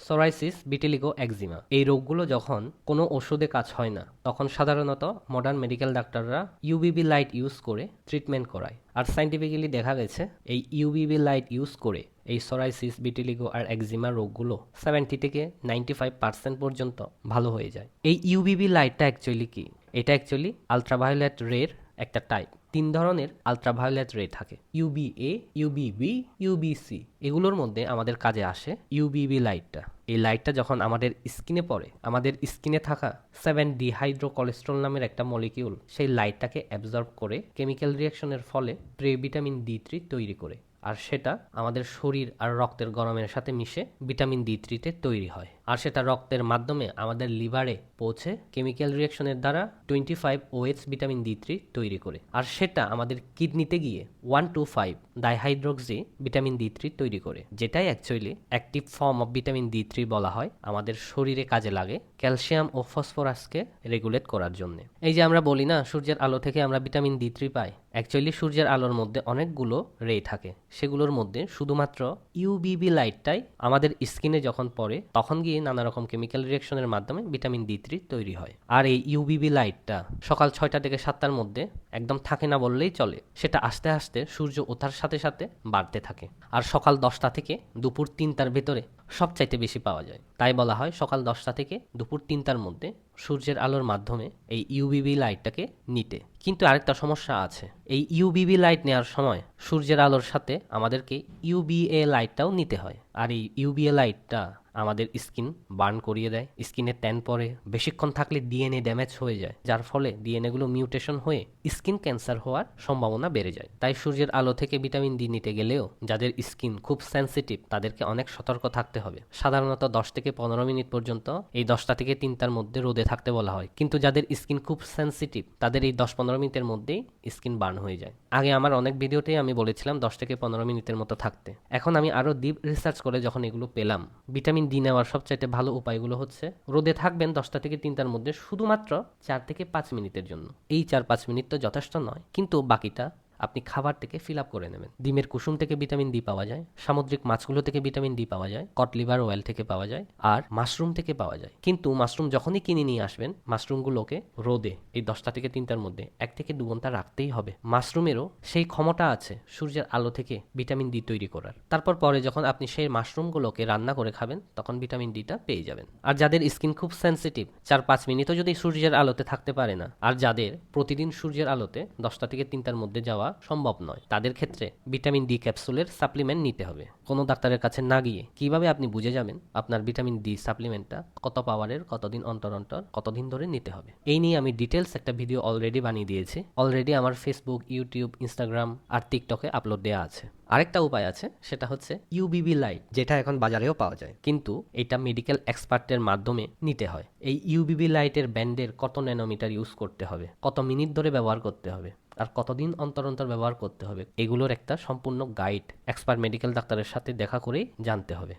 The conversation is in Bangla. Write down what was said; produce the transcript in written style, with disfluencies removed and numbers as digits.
সোরাইসিস, ভিটিলিগো, একজিমা এই রোগগুলো যখন কোনো ওষুধে কাজ হয় না তখন সাধারণত মডার্ন মেডিকেল ডাক্তাররা ইউভিবি লাইট ইউজ করে ট্রিটমেন্ট করায়। আর সাইন্টিফিক্যালি দেখা গেছে এই ইউভিবি লাইট ইউজ করে এই সোরাইসিস, ভিটিলিগো আর একজিমা রোগগুলো 70 থেকে 95% পর্যন্ত ভালো হয়ে যায়। এই ইউভিবি লাইটটা অ্যাকচুয়ালি কি? এটা অ্যাকচুয়ালি আলট্রাভায়োলেট রের একটা টাইপ। 3 ধরনের আলট্রাভায়োলেট রে থাকে, ইউবিএ, ইউবিবি, ইউবিসি। এগুলোর মধ্যে আমাদের কাজে আসে ইউবিবি লাইটটা। এই লাইটটা যখন আমাদের স্কিনে পড়ে, আমাদের স্কিনে থাকা 7-ডিহাইড্রোকোলেস্টেরল নামের একটা মলিকিউল সেই লাইটটাকে অ্যাবজর্ব করে কেমিক্যাল রিয়াকশনের ফলে প্রে ভিটামিন D3 তৈরি করে। আর সেটা আমাদের শরীর আর রক্তের গরমের সাথে মিশে ভিটামিন D3 তৈরি হয়। আর সেটা রক্তের মাধ্যমে আমাদের লিভারে পৌঁছে কেমিক্যাল রিয়াকশনের দ্বারা 25OH ভিটামিন D3 তৈরি করে। আর সেটা আমাদের কিডনিতে গিয়ে 1,2,5 ডাইহাইড্রোক্সি ভিটামিন D3 তৈরি করে, যেটাই actually active form of vitamin D3 বলা হয়। আমাদের শরীরে কাজে লাগে ক্যালসিয়াম ও ফসফরাসকে রেগুলেট করার জন্য। এই যে আমরা বলি না সূর্যের আলো থেকে আমরা ভিটামিন D3 পাই, অ্যাকচুয়ালি সূর্যের আলোর মধ্যে অনেকগুলো রে থাকে। সেগুলোর মধ্যে শুধুমাত্র ইউভিবি লাইটটাই আমাদের স্কিনে যখন পড়ে তখন গিয়ে নানা রকম কেমিক্যাল রিয়াকশনের মাধ্যমে ভিটামিন D3 তৈরি হয়। আর এই ইউভিবি লাইটটা সকাল 6টা থেকে 7টার মধ্যে একদম থাকে না বললেই চলে। সেটা আস্তে আস্তে সূর্য ওঠার সাথে সাথে বাড়তে থাকে। আর সকাল 10টা থেকে দুপুর 3টার ভেতরে সবচাইতে বেশি পাওয়া যায়। তাই বলা হয় সকাল 10টা থেকে দুপুর 3টার মধ্যে সূর্যের আলোর মাধ্যমে এই ইউভিবি লাইটটাকে নিতে। কিন্তু আরেকটা সমস্যা আছে, এই ইউভিবি লাইট নেওয়ার সময় সূর্যের আলোর সাথে আমাদেরকে ইউভিএ লাইটটাও নিতে হয়। আর এই ইউভিএ লাইটটা আমাদের স্কিন বার্ন করিয়ে দেয়, স্কিনে ট্যান পড়ে, বেশিক্ষণ থাকলে ডিএনএ ড্যামেজ হয়ে যায়, যার ফলে ডিএনএগুলো মিউটেশন হয়ে স্কিন ক্যান্সার হওয়ার সম্ভাবনা বেড়ে যায়। তাই সূর্যের আলো থেকে ভিটামিন ডি নিতে গেলেও যাদের স্কিন খুব সেন্সিটিভ তাদেরকে অনেক সতর্ক থাকতে হবে। সাধারণত 10 থেকে 15 মিনিট পর্যন্ত এই 10টা থেকে 3টার মধ্যে রোদে থাকতে বলা হয়। কিন্তু যাদের স্কিন খুব সেন্সিটিভ তাদের এই 10-15 মিনিটের মধ্যেই স্কিন বার্ন হয়ে যায়। আগে আমার অনেক ভিডিওতেই আমি বলেছিলাম 10 থেকে 15 মিনিটের মতো থাকতে। এখন আমি আরো ডিপ রিসার্চ করে যখন এগুলো পেলাম, ভিটামিন ডি নেওয়ার সবচাইতে ভালো উপায়গুলো হচ্ছে রোদে থাকবেন 10টা থেকে 3টার মধ্যে শুধুমাত্র 4 থেকে 5 মিনিটের জন্য। এই 4-5 মিনিট তো যথেষ্ট নয়, কিন্তু বাকিটা আপনি খাবার থেকে ফিল আপ করে নেবেন। ডিমের কুসুম থেকে ভিটামিন ডি পাওয়া যায়, সামুদ্রিক মাছগুলো থেকে ভিটামিন ডি পাওয়া যায়, কট লিভার অয়েল থেকে পাওয়া যায়, আর মাশরুম থেকে পাওয়া যায়। কিন্তু মাশরুম যখনই কিনে নিয়ে আসবেন, মাশরুমগুলোকে রোদে এই 10টা থেকে 3টার মধ্যে 1 থেকে 2 ঘন্টা রাখতেই হবে। মাশরুমেরও সেই ক্ষমতা আছে সূর্যের আলো থেকে ভিটামিন ডি তৈরি করার। তারপর পরে যখন আপনি সেই মাশরুমগুলোকে রান্না করে খাবেন তখন ভিটামিন ডিটা পেয়ে যাবেন। আর যাদের স্কিন খুব সেন্সিটিভ 4-5 মিনিটও যদি সূর্যের আলোতে থাকতে পারে না, আর যাদের প্রতিদিন সূর্যের আলোতে 10টা থেকে 3টার মধ্যে যাওয়া সম্ভব নয়, তাদের ক্ষেত্রে ভিটামিন ডি ক্যাপসুলের সাপ্লিমেন্ট নিতে হবে। কোনো ডাক্তারের কাছে না গিয়ে কিভাবে আপনি বুঝে যাবেন আপনার ভিটামিন ডি সাপ্লিমেন্টটা কত পাওয়ারের, কতদিন অন্তর অন্তর, কতদিন ধরে নিতে হবে? এই নিয়ে আমি ডিটেলস একটা ভিডিও অলরেডি বানিয়ে দিয়েছি। অলরেডি আমার ফেসবুক, ইউটিউব, ইনস্টাগ্রাম আর টিকটকে আপলোড দেওয়া আছে। আরেকটা উপায় আছে, সেটা হচ্ছে ইউভিবি লাইট, যেটা এখন বাজারেও পাওয়া যায়, কিন্তু এটা মেডিকেল এক্সপার্টের মাধ্যমে নিতে হয়। এই ইউভিবি লাইটের ব্যান্ডের কত ন্যানোমিটার ইউজ করতে হবে, কত মিনিট ধরে ব্যবহার করতে হবে, আর কতদিন অন্তর অন্তর ব্যবহার করতে হবে, এগুলোর একটা সম্পূর্ণ গাইড এক্সপার্ট মেডিকেল ডাক্তারের সাথে দেখা করেই জানতে হবে।